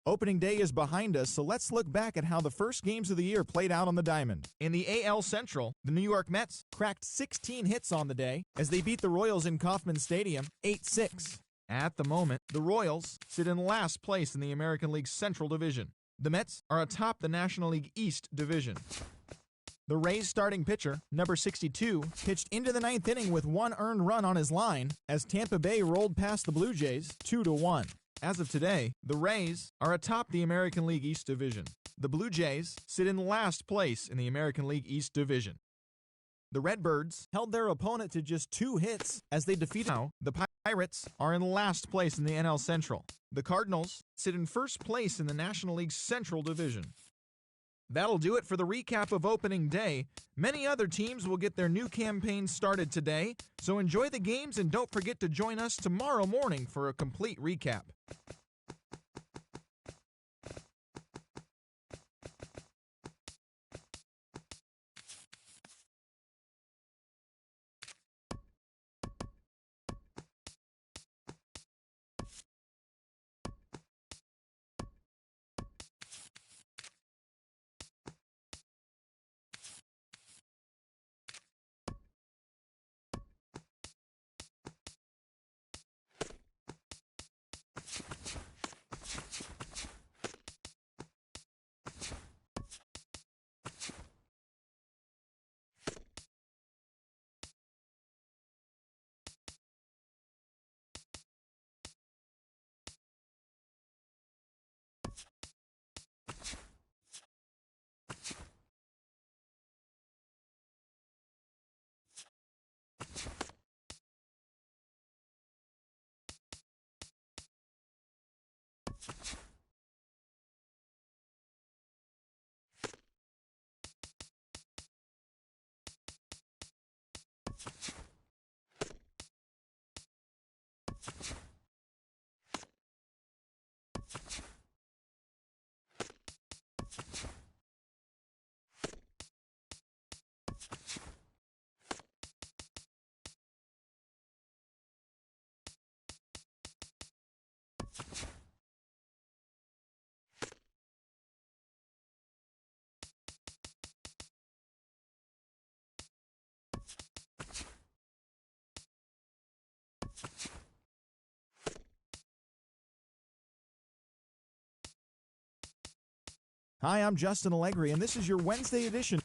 Opening day is behind us, so let's look back at how the first games of the year played out on the diamond. In the AL Central, the New York Mets cracked 16 hits on the day as they beat the Royals in Kauffman Stadium 8-6. At the moment, the Royals sit in last place in the American League Central Division. The Mets are atop the National League East Division. The Rays starting pitcher, number 62, pitched into the ninth inning with one earned run on his line as Tampa Bay rolled past the Blue Jays 2-1. As of today, the Rays are atop the American League East Division. The Blue Jays sit in last place in the American League East Division. The Redbirds held their opponent to just 2 hits as they defeated. Now, the Pirates are in last place in the NL Central. The Cardinals sit in first place in the National League Central Division. That'll do it for the recap of opening day. Many other teams will get their new campaigns started today, so enjoy the games and don't forget to join us tomorrow morning for a complete recap. Hi, I'm Justin Allegri, and this is your Wednesday edition.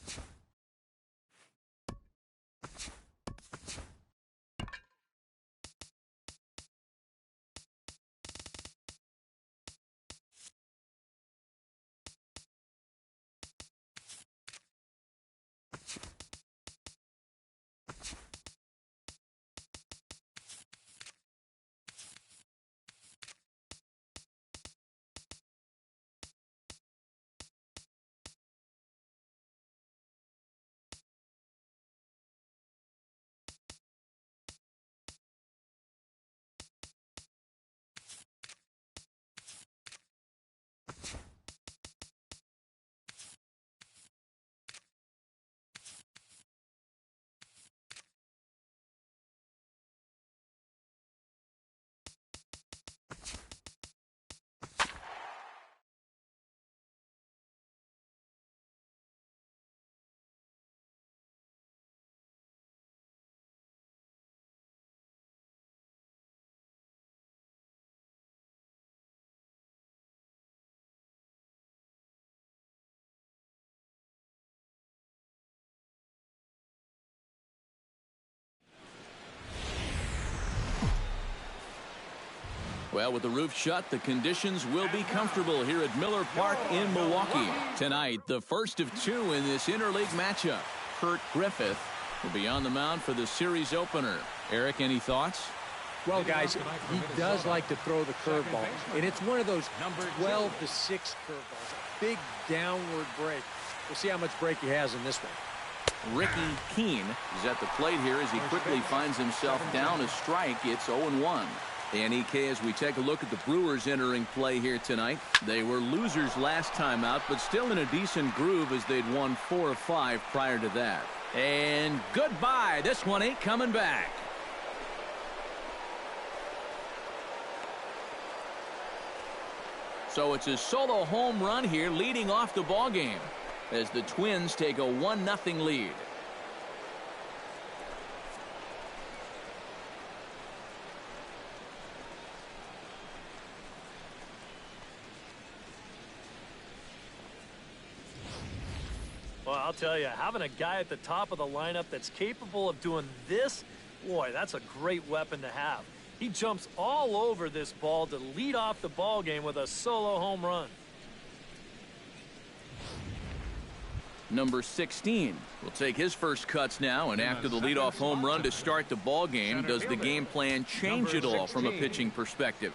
Well, with the roof shut, the conditions will be comfortable here at Miller Park in Milwaukee. Tonight, the first of two in this interleague matchup. Kurt Griffith will be on the mound for the series opener. Eric, any thoughts? Well, guys, he does like to throw the curveball, and it's one of those 12 to 6 curveballs. A big downward break. We'll see how much break he has in this one. Ricky Keene is at the plate here as he quickly finds himself down a strike. It's 0-1. And EK, as we take a look at the Brewers entering play here tonight, they were losers last time out, but still in a decent groove as they'd won 4 of 5 prior to that. And goodbye. This one ain't coming back. So it's a solo home run here leading off the ball game as the Twins take a 1-0 lead. Well, I'll tell you, having a guy at the top of the lineup that's capable of doing this, boy, that's a great weapon to have. He jumps all over this ball to lead off the ball game with a solo home run. Number 16 will take his first cuts now, and after the leadoff home run to start the ball game, does the game plan change at all from a pitching perspective?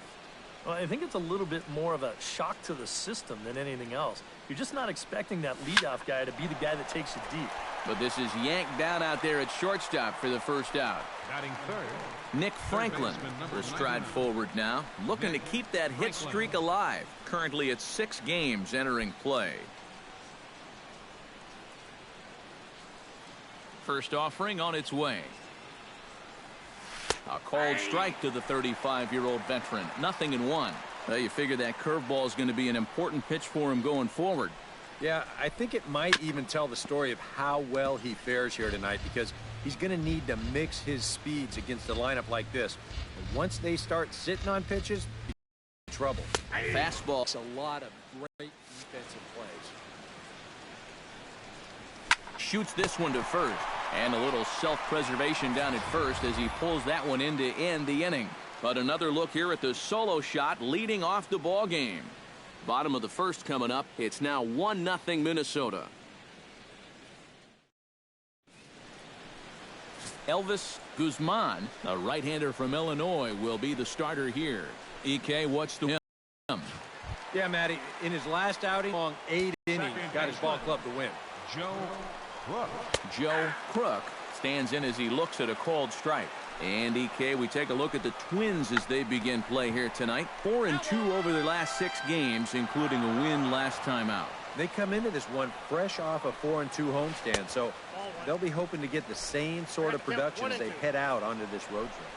Well, I think it's a little bit more of a shock to the system than anything else. You're just not expecting that leadoff guy to be the guy that takes you deep. But this is yanked down out there at shortstop for the first out. Nick Franklin will stride forward now, looking to keep that hit streak alive. Currently at 6 games entering play. First offering on its way. A called strike to the 35-year-old veteran. 0-1. Well, you figure that curveball is going to be an important pitch for him going forward. Yeah, I think it might even tell the story of how well he fares here tonight, because he's going to need to mix his speeds against a lineup like this. And once they start sitting on pitches, he's in trouble. Fastball. It's a lot of great defensive plays. Shoots this one to first. And a little self-preservation down at first as he pulls that one in to end the inning. But another look here at the solo shot leading off the ball game. Bottom of the first coming up. It's now 1-0 Minnesota. Elvis Guzman, a right-hander from Illinois, will be the starter here. EK, what's the him? Yeah, Matty, in his last outing, long 8 innings, got his ball club to win. Joe Crook stands in as he looks at a called strike. And EK, we take a look at the Twins as they begin play here tonight. 4-2 over their last 6 games, including a win last time out. They come into this one fresh off a 4-2 homestand, so they'll be hoping to get the same sort of production as they head out onto this road trip.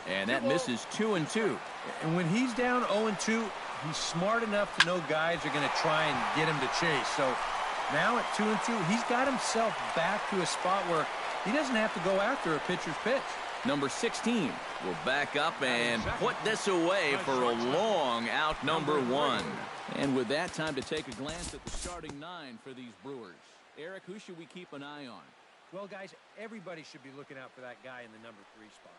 And that misses 2-2. And when he's down 0-2, he's smart enough to know guys are going to try and get him to chase. So now at 2-2, he's got himself back to a spot where he doesn't have to go after a pitcher's pitch. Number 16 will back up and put this away for a long out, number 1. And with that, time to take a glance at the starting 9 for these Brewers. Eric, who should we keep an eye on? Well, guys, everybody should be looking out for that guy in the number 3 spot.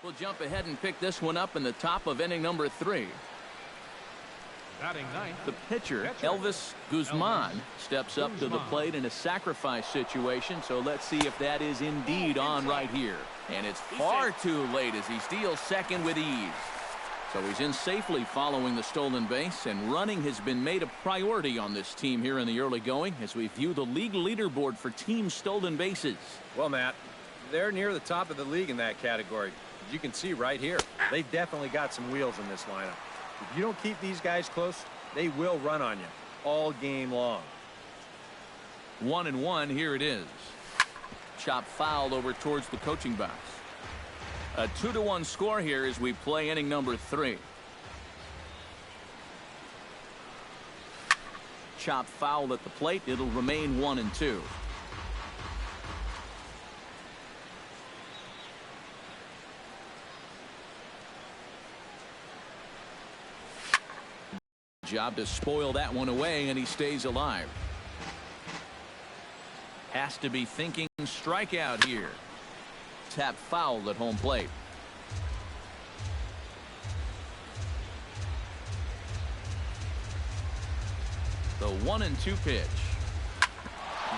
We'll jump ahead and pick this one up in the top of inning number 3. Batting ninth, the pitcher, Elvis Guzman, steps up to the plate in a sacrifice situation. So let's see if that is indeed on right here. And it's far too late as he steals second with ease. So he's in safely following the stolen base, and running has been made a priority on this team here in the early going as we view the league leaderboard for team stolen bases. Well, Matt, they're near the top of the league in that category. As you can see right here, they've definitely got some wheels in this lineup. If you don't keep these guys close, they will run on you all game long. 1-1, here it is. Chop foul over towards the coaching box. A 2-1 score here as we play inning number 3. Chop foul at the plate. It'll remain 1-2. Job to spoil that one away, and he stays alive. Has to be thinking strikeout here. Tap foul at home plate. The 1-2 pitch.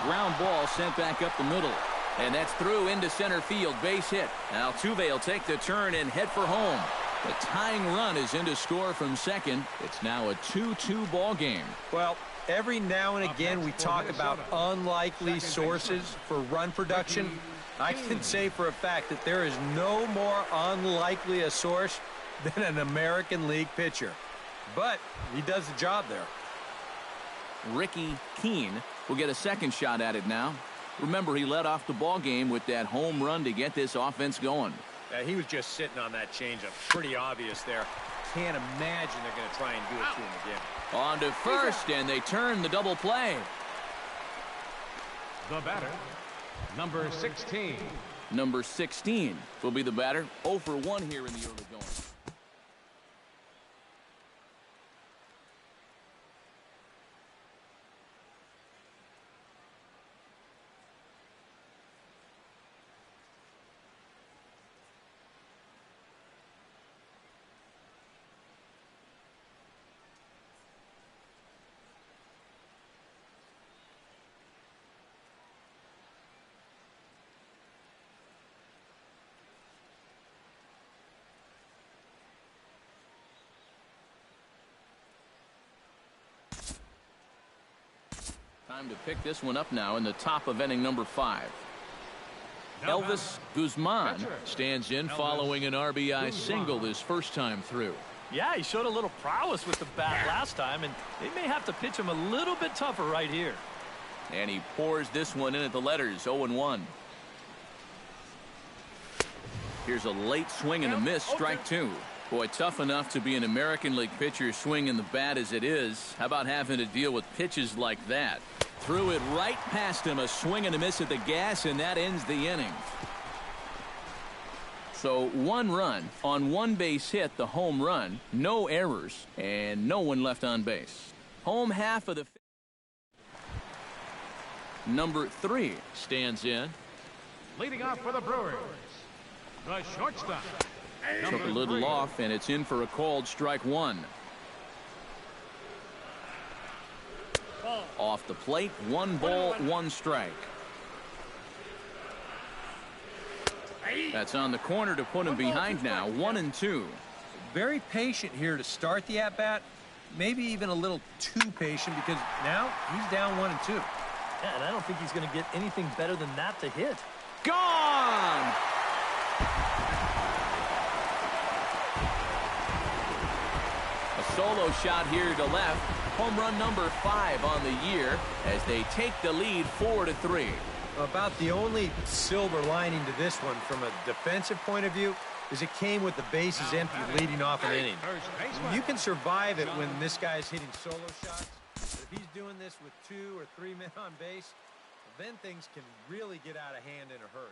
Ground ball sent back up the middle. And that's through into center field. Base hit. Altuve will take the turn and head for home. The tying run is in to score from second. It's now a 2-2 ball game. Well, every now and again we talk about unlikely sources for run production. I can say for a fact that there is no more unlikely a source than an American League pitcher. But he does the job there. Ricky Keene will get a second shot at it now. Remember, he led off the ball game with that home run to get this offense going. He was just sitting on that changeup. Pretty obvious there. Can't imagine they're going to try and do it to him again. On to first, and they turn the double play. the batter, number 16. Number 16 will be the batter. 0 for 1 here in the early going. Time to pick this one up now in the top of inning number 5. Elvis Guzman stands in following an RBI single his first time through. Yeah, he showed a little prowess with the bat last time, and they may have to pitch him a little bit tougher right here. And he pours this one in at the letters. 0-1. Here's a late swing and a miss. Strike 2. Boy, tough enough to be an American League pitcher swinging the bat as it is. How about having to deal with pitches like that? Threw it right past him. A swing and a miss at the gas, and that ends the inning. So 1 run on 1 base hit, the home run, no errors, and no one left on base. Home half of the number 3 stands in. Leading off for the Brewers, the shortstop. Took a little off, and it's in for a called strike 1. Off the plate, 1 ball, 1 strike. That's on the corner to put him behind now. 1-2. Very patient here to start the at-bat, maybe even a little too patient because now he's down 1-2. Yeah, and I don't think he's going to get anything better than that to hit. Gone! A solo shot here to left. Home run number 5 on the year as they take the lead 4-3. About the only silver lining to this one from a defensive point of view is it came with the bases empty leading off an inning. You can survive it when this guy's hitting solo shots, but if he's doing this with 2 or 3 men on base, then things can really get out of hand in a hurry.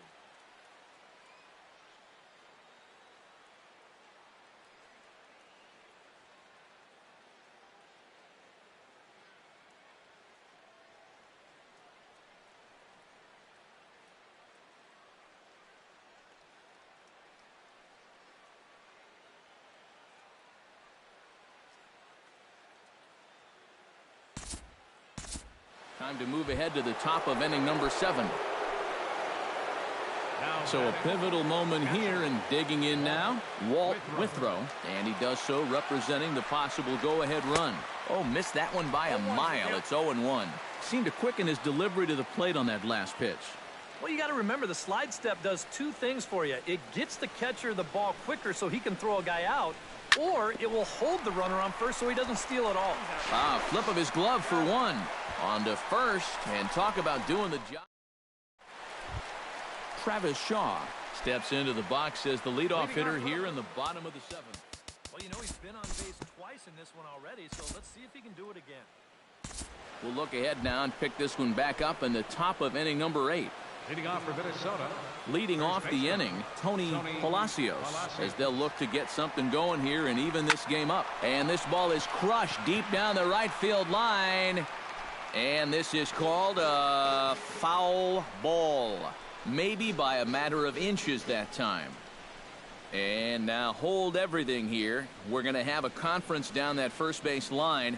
Time to move ahead to the top of inning number 7. So a pivotal moment here, and digging in now, Walt Withrow, and he does so representing the possible go-ahead run. Oh, missed that one by a mile. It's 0-1. Seemed to quicken his delivery to the plate on that last pitch. Well, you got to remember the slide step does 2 things for you. It gets the catcher the ball quicker so he can throw a guy out, or it will hold the runner on first so he doesn't steal it all. Flip of his glove for 1. On to first, and talk about doing the job. Travis Shaw steps into the box as the leadoff hitter here in the bottom of the 7th. Well, you know he's been on base twice in this one already, so let's see if he can do it again. We'll look ahead now and pick this one back up in the top of inning number 8. Leading off for Minnesota. Leading off the inning, Tony Palacios, as they'll look to get something going here and even this game up. And this ball is crushed deep down the right field line. And this is called a foul ball. Maybe by a matter of inches that time. And now hold everything here. We're going to have a conference down that first base line,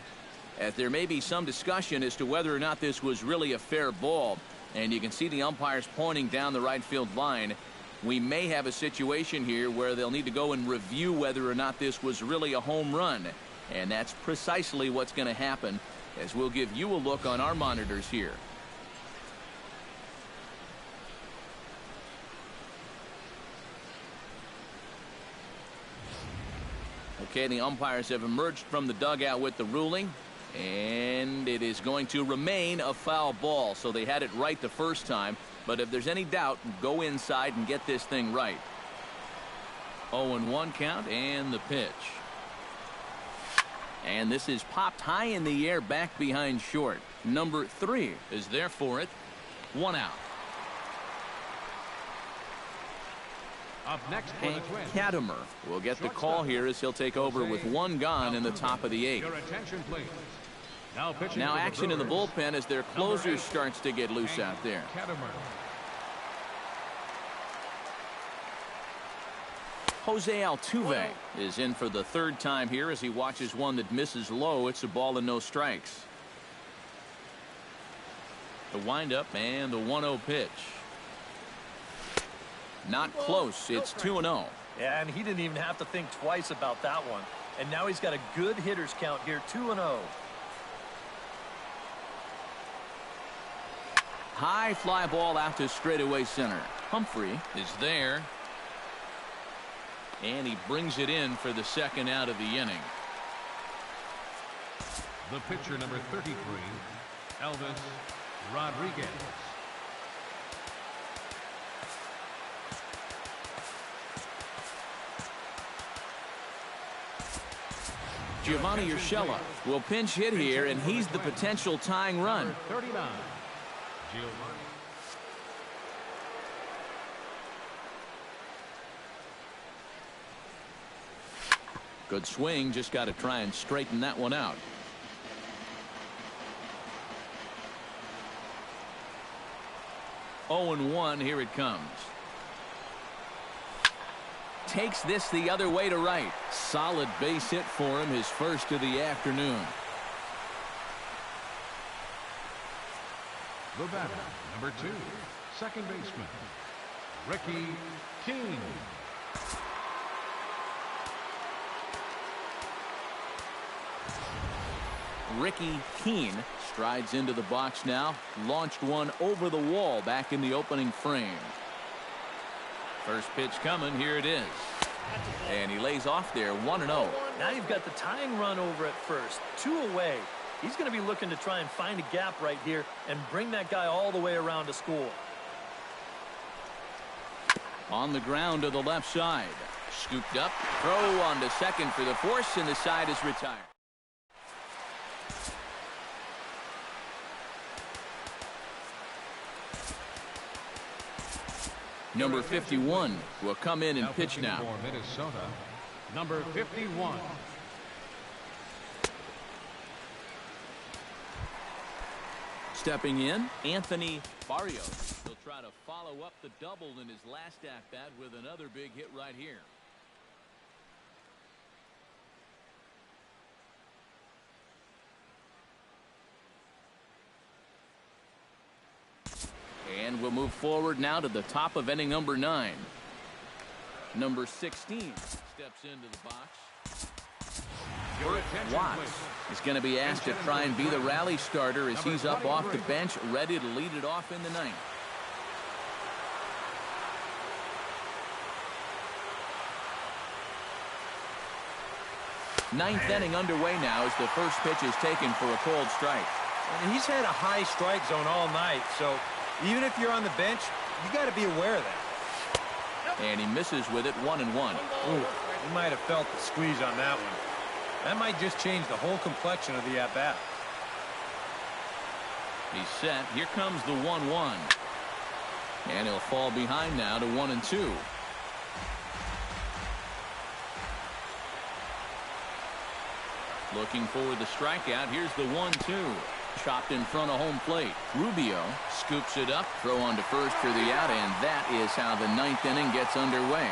as there may be some discussion as to whether or not this was really a fair ball. And you can see the umpires pointing down the right field line. We may have a situation here where they'll need to go and review whether or not this was really a home run. And that's precisely what's going to happen, as we'll give you a look on our monitors here. Okay, the umpires have emerged from the dugout with the ruling, and it is going to remain a foul ball. So they had it right the first time, but if there's any doubt, go inside and get this thing right. 0-1 count, and the pitch. And this is popped high in the air back behind short. Number 3 is there for it. 1 out. Up next for the Twins. Katimer will get the call here as he'll take over with 1 gone in the top of the 8th. Your attention, please. Now action in the bullpen as their closer starts to get loose out there. Jose Altuve is in for the 3rd time here as he watches one that misses low. It's a ball and no strikes. The windup and the 1-0 pitch. Not close. It's 2-0. Yeah, and he didn't even have to think twice about that one. And now he's got a good hitters count here, 2-0. High fly ball out to straightaway center. Humphrey is there. And he brings it in for the 2nd out of the inning. The pitcher, number 33, Elvis Rodriguez. Giovanni Urshela will pinch hit here, and he's the potential tying run. Number 39, Giovanni. Good swing, just got to try and straighten that one out. Oh, 0-1, here it comes. Takes this the other way to right. Solid base hit for him, his first of the afternoon. The batter, number 2, second baseman, Ricky King. Ricky Keene strides into the box now. Launched one over the wall back in the opening frame. First pitch coming. Here it is. And he lays off there 1-0. Now you've got the tying run over at first. 2 away. He's going to be looking to try and find a gap right here and bring that guy all the way around to score. On the ground to the left side. Scooped up. Throw on to second for the force, and the side is retired. Number 51 will come in and pitch now. For Minnesota, number 51. Stepping in, Anthony Barrios. He'll try to follow up the double in his last at-bat with another big hit right here. And we'll move forward now to the top of inning number 9. Number 16 steps into the box. Bert Watts is going to be asked to try and be the rally starter as he's up off the bench, ready to lead it off in the ninth. Ninth inning underway now as the first pitch is taken for a cold strike. And he's had a high strike zone all night, so even if you're on the bench, you got to be aware of that. And he misses with it 1-1. Ooh, he might have felt the squeeze on that one. That might just change the whole complexion of the at-bat. He's set. Here comes the 1-1. And he'll fall behind now to 1-2. Looking for the strikeout. Here's the 1-2. Chopped in front of home plate. Rubio scoops it up. Throw on to first for the out, and that is how the ninth inning gets underway.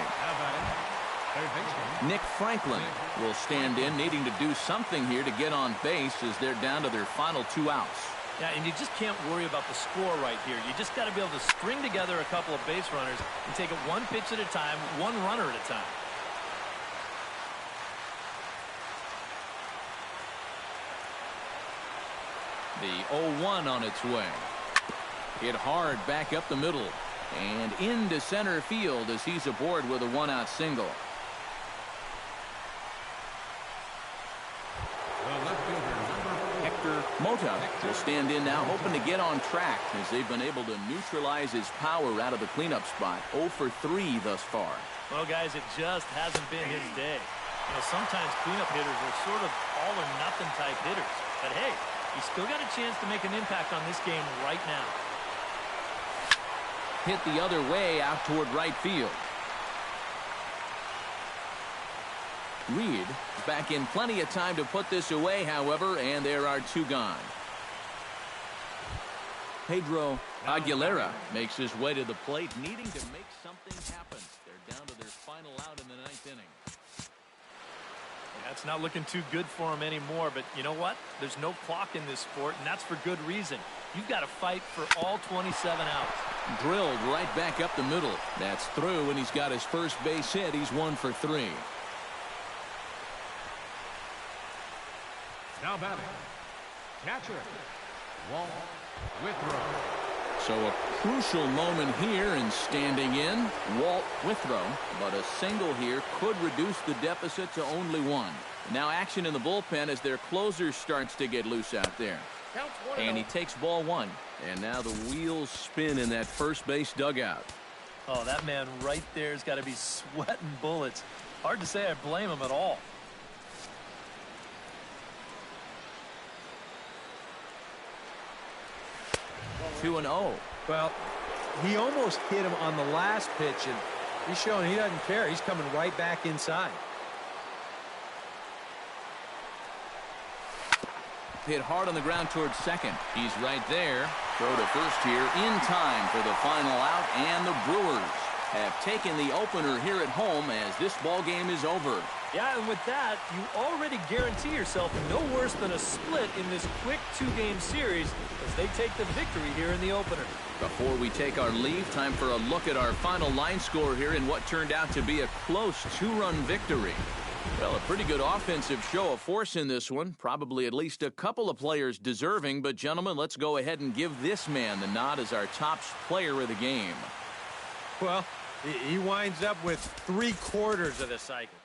Nick Franklin will stand in, needing to do something here to get on base as they're down to their final 2 outs. Yeah, and you just can't worry about the score right here. You just got to be able to string together a couple of base runners and take it one pitch at a time, one runner at a time. The 0-1 on its way. Hit hard back up the middle and into center field as he's aboard with a 1-out single. Hector Mota will stand in now, hoping to get on track as they've been able to neutralize his power out of the cleanup spot. 0 for 3 thus far. Well, guys, it just hasn't been his day. You know, sometimes cleanup hitters are sort of all or nothing type hitters. But hey, he's still got a chance to make an impact on this game right now. Hit the other way out toward right field. Reed is back in plenty of time to put this away, however, and there are 2 gone. Pedro Aguilera makes his way to the plate, needing to make something happen. They're down to their final out in the 9th inning. That's not looking too good for him anymore, but you know what? There's no clock in this sport, and that's for good reason. You've got to fight for all 27 outs. Drilled right back up the middle. That's through, and he's got his first base hit. He's 1 for 3. Now batting, catcher, Walt Withrow. So a crucial moment here, and standing in, Walt Withrow. But a single here could reduce the deficit to only 1. Now action in the bullpen as their closer starts to get loose out there. And he takes ball 1. And now the wheels spin in that first base dugout. Oh, that man right there has got to be sweating bullets. Hard to say I blame him at all. Two and 0. Well, he almost hit him on the last pitch, and he's showing he doesn't care. He's coming right back inside. Hit hard on the ground towards second. He's right there. Throw to first here in time for the final out, and the Brewers have taken the opener here at home as this ball game is over. Yeah, and with that, you already guarantee yourself no worse than a split in this quick 2-game series as they take the victory here in the opener. Before we take our leave, time for a look at our final line score here in what turned out to be a close 2-run victory. Well, a pretty good offensive show of force in this one. Probably at least a couple of players deserving. But, gentlemen, let's go ahead and give this man the nod as our top player of the game. Well, he winds up with 3/4 of the cycle.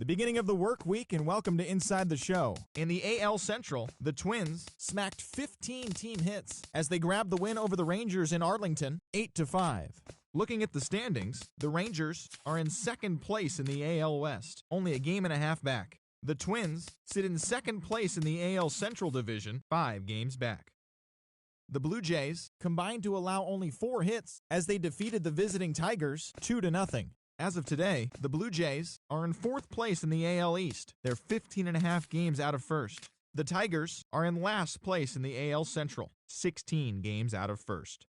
The beginning of the work week, and welcome to Inside the Show. In the AL Central, the Twins smacked 15 team hits as they grabbed the win over the Rangers in Arlington, 8-5. Looking at the standings, the Rangers are in second place in the AL West, only a game and a half back. The Twins sit in second place in the AL Central Division, 5 games back. The Blue Jays combined to allow only 4 hits as they defeated the visiting Tigers 2-0. As of today, the Blue Jays are in 4th place in the AL East. They're 15.5 games out of first. The Tigers are in last place in the AL Central, 16 games out of first.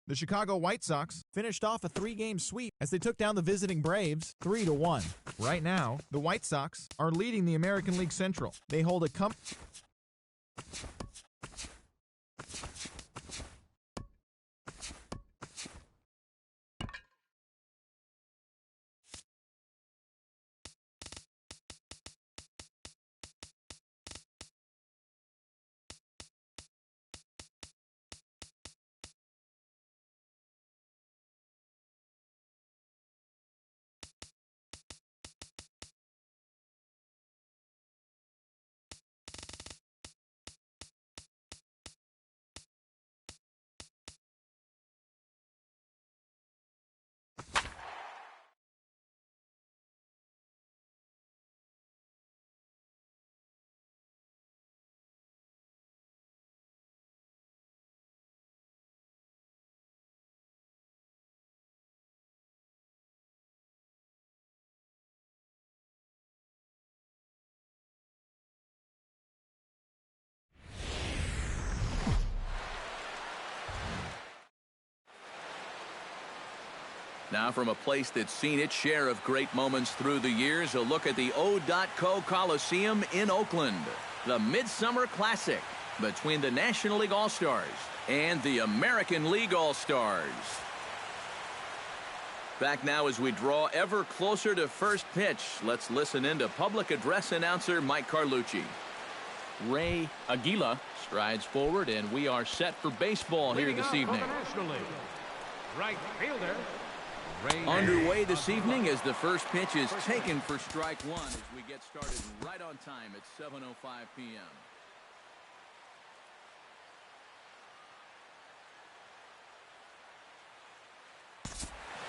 The Chicago White Sox finished off a 3-game sweep as they took down the visiting Braves 3-1. Right now, the White Sox are leading the American League Central. They hold a Now from a place that's seen its share of great moments through the years, a look at the O.Co Coliseum in Oakland. The Midsummer Classic between the National League All-Stars and the American League All-Stars. Back now as we draw ever closer to first pitch. Let's listen in to public address announcer Mike Carlucci. Ray Aguila strides forward, and we are set for baseball here this evening. Right fielder. Underway this evening as the first pitch is taken for strike one as we get started right on time at 7:05 p.m.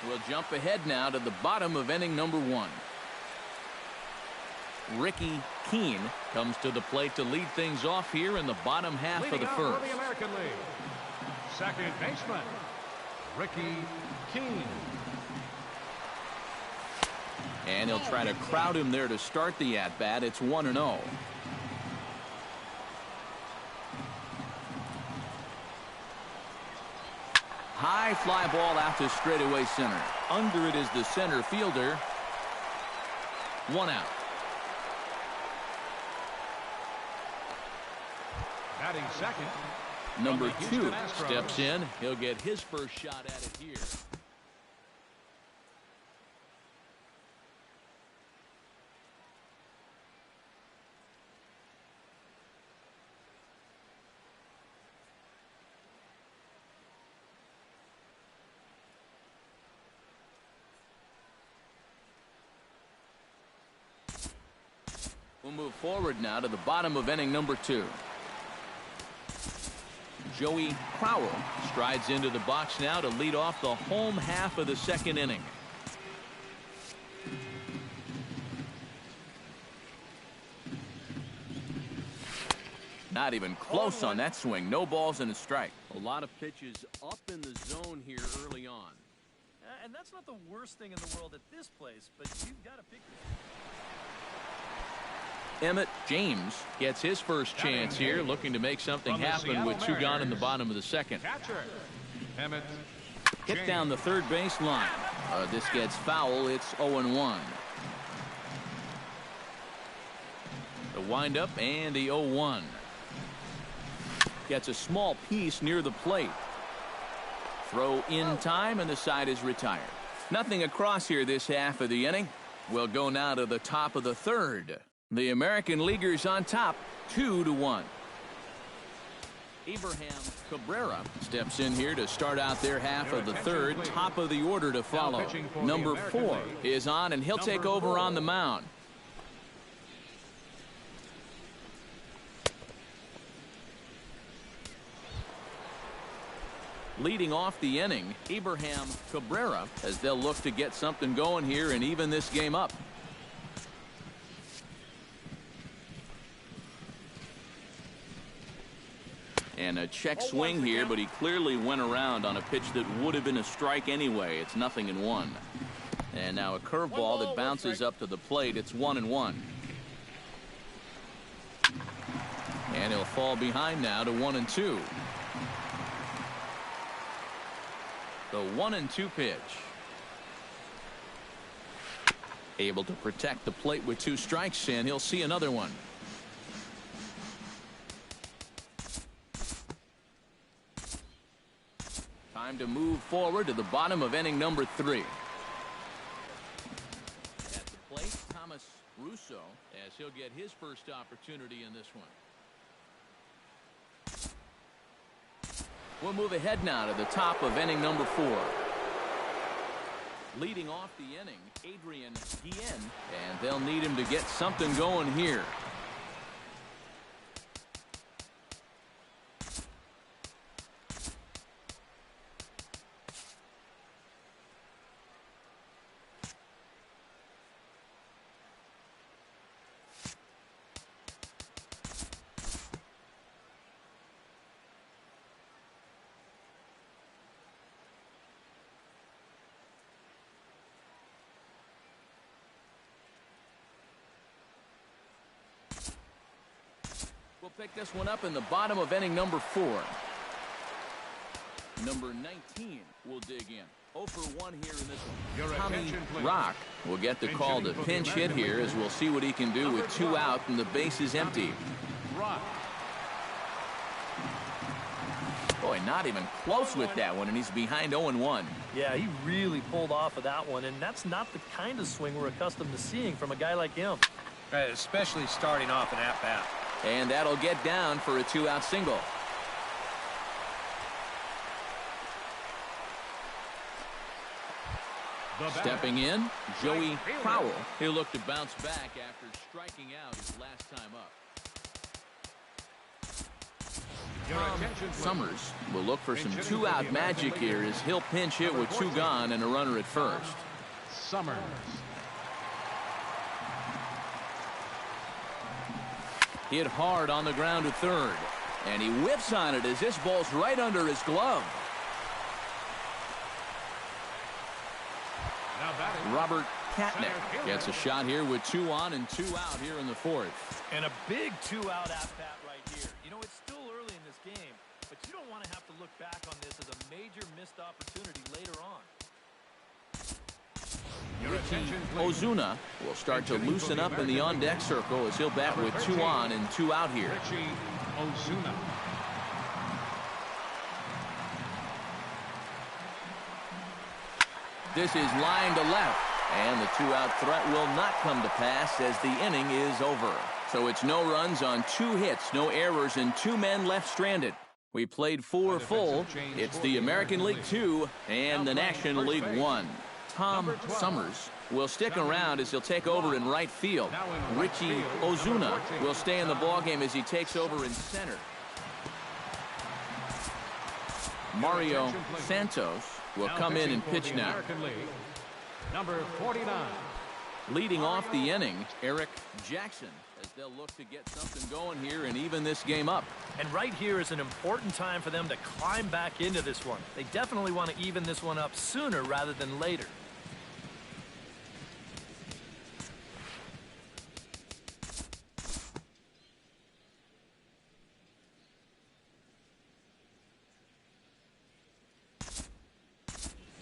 We'll jump ahead now to the bottom of inning number 1. Ricky Keene comes to the plate to lead things off here in the bottom half of the first. For the American League, second baseman, Ricky Keene. And he'll try to crowd him there to start the at-bat. It's 1-0. High fly ball out to straightaway center. Under it is the center fielder. 1 out. Batting second. Number 2 steps in. He'll get his first shot at it here. We'll move forward now to the bottom of inning number 2. Joey Crowell strides into the box now to lead off the home half of the second inning. Not even close on that swing. No balls and a strike. A lot of pitches up in the zone here early on. And that's not the worst thing in the world at this place, but you've got to pick. Emmett James gets his first chance here, looking to make something happen with 2 gone in the bottom of the second. Catcher, Emmett Hit James. down the third base line. This gets foul. It's 0-1. The windup and the 0-1. Gets a small piece near the plate. Throw in time, and the side is retired. Nothing across here this half of the inning. We'll go now to the top of the third. The American Leaguers on top, 2-1. Abraham Cabrera steps in here to start out their half of the third. Top of the order to follow. Number 4 is on, and he'll take over on the mound. Leading off the inning, Abraham Cabrera, as they'll look to get something going here and even this game up. And a check swing here, but he clearly went around on a pitch that would have been a strike anyway. It's 0-1. And now a curveball that bounces up to the plate. It's 1-1. And he'll fall behind now to 1-2. The 1-2 pitch. Able to protect the plate with 2 strikes, and he'll see another one. Time to move forward to the bottom of inning number 3. At the plate, Thomas Russo, as he'll get his first opportunity in this one. We'll move ahead now to the top of inning number 4. Leading off the inning, Adrian Guillen, and they'll need him to get something going here. We'll pick this one up in the bottom of inning number 4. Number 19 will dig in. 0 for 1 here in this one. Tommy Rock will get the call to pinch hit here, as we'll see what he can do with 2 out and the base is empty. Boy, not even close with that one, and he's behind 0-1. Yeah, he really pulled off of that one, and that's not the kind of swing we're accustomed to seeing from a guy like him. Especially starting off an at-bat. And that'll get down for a 2-out single. Stepping in, Joey Crowell. He'll look to bounce back after striking out his last time up. Summers will look for some 2-out magic here as he'll pinch hit with 2 gone and a runner at first. Summers. Hit hard on the ground to third. And he whips on it as this ball's right under his glove. Robert Katnick gets a shot here with 2 on and 2 out here in the 4th. And a big 2-out at-bat right here. You know, it's still early in this game, but you don't want to have to look back on this as a major missed opportunity later on. Ricky Ozuna will start to loosen up in the on-deck circle as he'll bat with 2 on and 2 out here. Ricky Ozuna. This is line to left, and the 2-out threat will not come to pass as the inning is over. So it's no runs on 2 hits, no errors, and 2 men left stranded. We played 4 full. It's the American League 2 and the National League 1. Tom Summers will stick around as he'll take over in right field. Richie Ozuna will stay in the ballgame as he takes over in center. Mario Santos will come in and pitch now. Number 49. Leading off the inning, Eric Jackson, as they'll look to get something going here and even this game up. And right here is an important time for them to climb back into this one. They definitely want to even this one up sooner rather than later.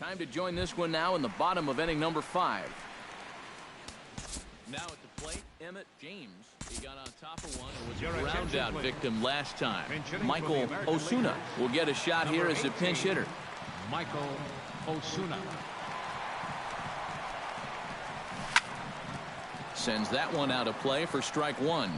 Time to join this one now in the bottom of inning number 5. Now at the plate, Emmett James. He got on top of one and was a ground out victim last time. Michael Osuna will get a shot here as a pinch hitter. Michael Osuna. Sends that one out of play for strike 1.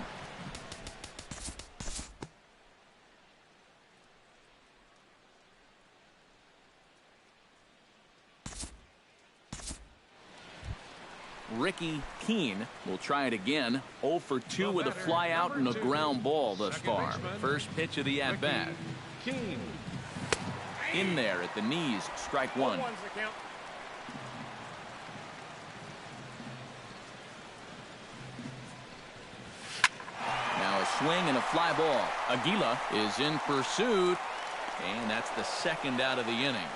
Ricky Keene will try it again. 0 for 2 with a fly out and a ground ball thus far. First pitch of the at-bat. In there at the knees, strike one. Now a swing and a fly ball. Aguila is in pursuit, and that's the second out of the inning.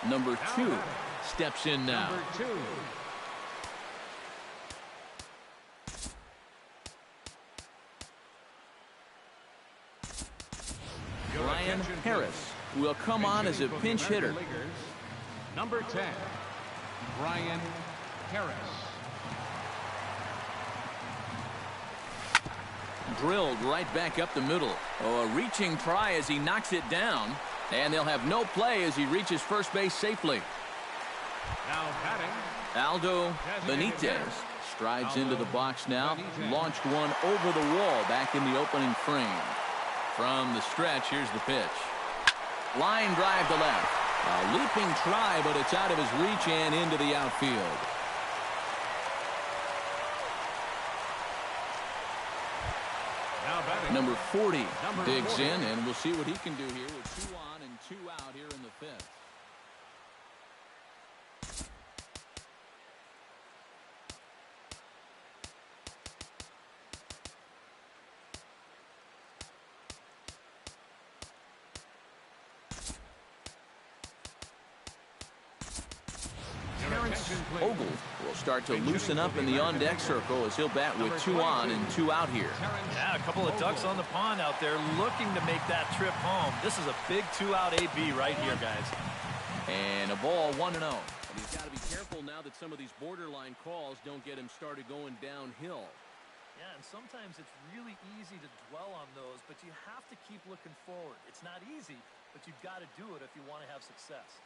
Number 2 steps in now. Number 2. Ryan Harris will come on as a pinch hitter. Number 10, Ryan Harris. Drilled right back up the middle. Oh, a reaching try as he knocks it down. And they'll have no play as he reaches first base safely. Now batting, Aldo Benitez strides into the box now. Launched one over the wall back in the opening frame. From the stretch, here's the pitch. Line drive to left. A leaping try, but it's out of his reach and into the outfield. Number 40 digs in, and we'll see what he can do here with 2 on and 2 out here in the 5th. Ogle will start to loosen up in the on-deck circle as he'll bat with 2 on and 2 out here. Yeah, a couple of ducks on the pond out there looking to make that trip home. This is a big 2-out AB right here, guys. And a ball 1-0. And he's got to be careful now that some of these borderline calls don't get him started going downhill. Yeah, and sometimes it's really easy to dwell on those, but you have to keep looking forward. It's not easy, but you've got to do it if you want to have success.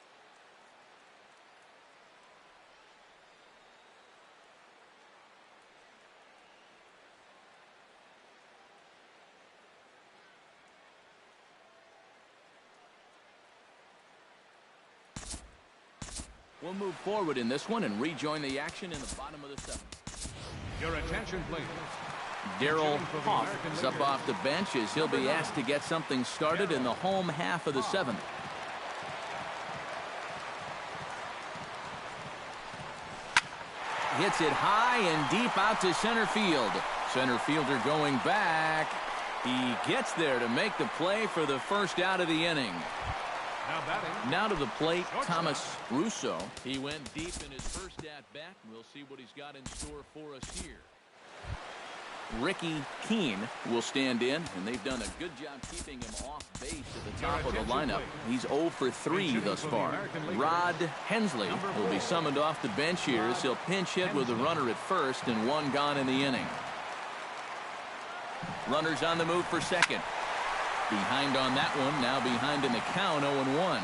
We'll move forward in this one and rejoin the action in the bottom of the 7th. Your attention, please. Darryl Hoff is up off the bench as he'll be asked to get something started in the home half of the 7th. Hits it high and deep out to center field. Center fielder going back. He gets there to make the play for the first out of the inning. Now to the plate, Thomas Russo. He went deep in his first at-bat. We'll see what he's got in store for us here. Ricky Keene will stand in, and they've done a good job keeping him off base at the top of the lineup. He's 0 for 3 thus far. Rod Hensley will be summoned off the bench here as he'll pinch hit with a runner at first and 1 gone in the inning. Runners on the move for second. Behind on that one, now behind in the count, 0-1.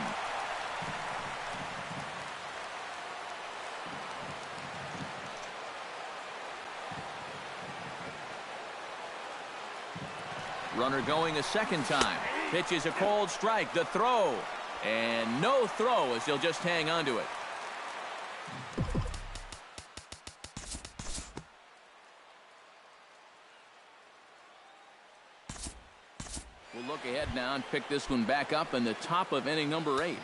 Runner going a second time. Pitches a cold strike. The throw. And no throw as he'll just hang on to it. We'll look ahead now and pick this one back up in the top of inning number 8.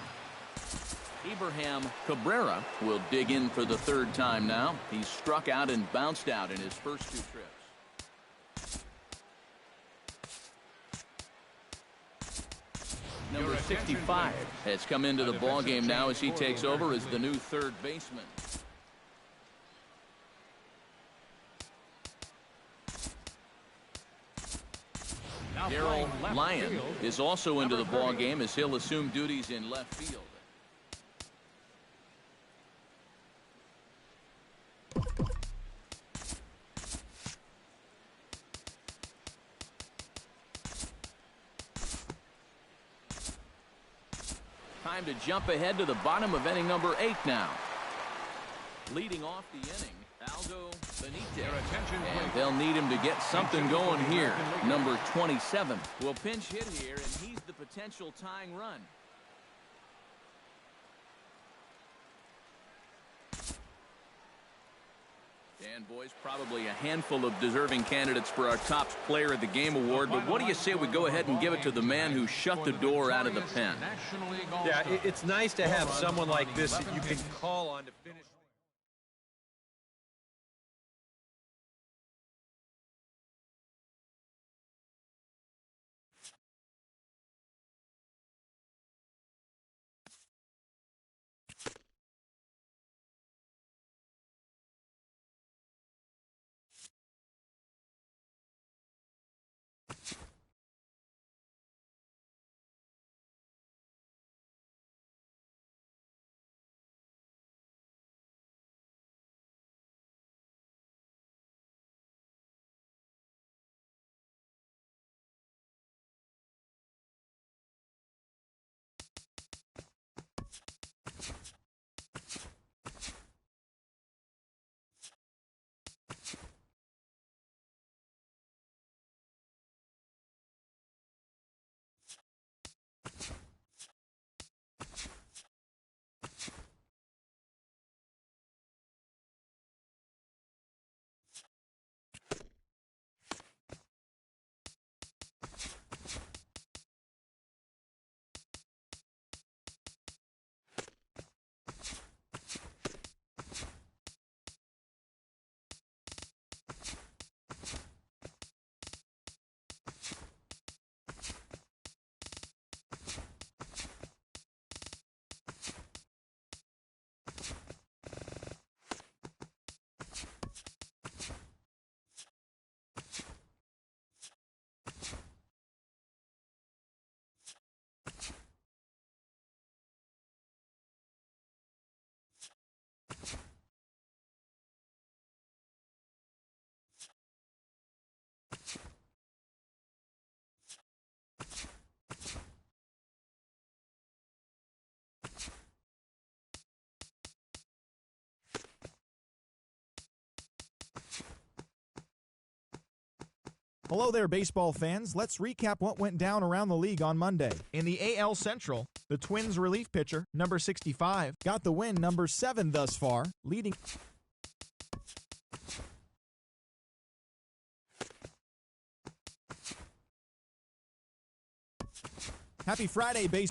Abraham Cabrera will dig in for the 3rd time now. He's struck out and bounced out in his first 2 trips. Number 65 has come into the ballgame now as he takes over as the new 3rd baseman. Darryl Lyon is also into the ball game as he'll assume duties in left field. Time to jump ahead to the bottom of inning number 8 now. Leading off the inning, Aldo Benitez. And they'll need him to get something going here. Number 27 will pinch hit here, and he's the potential tying run. And boys, probably a handful of deserving candidates for our top player of the game award, but what do you say we go ahead and give it to the man who shut the door out of the pen? Yeah, it's nice to have someone like this that you can call on to finish. Hello there, baseball fans. Let's recap what went down around the league on Monday. In the AL Central, the Twins relief pitcher, number 65, got the win, number 7 thus far, leading. Happy Friday, base.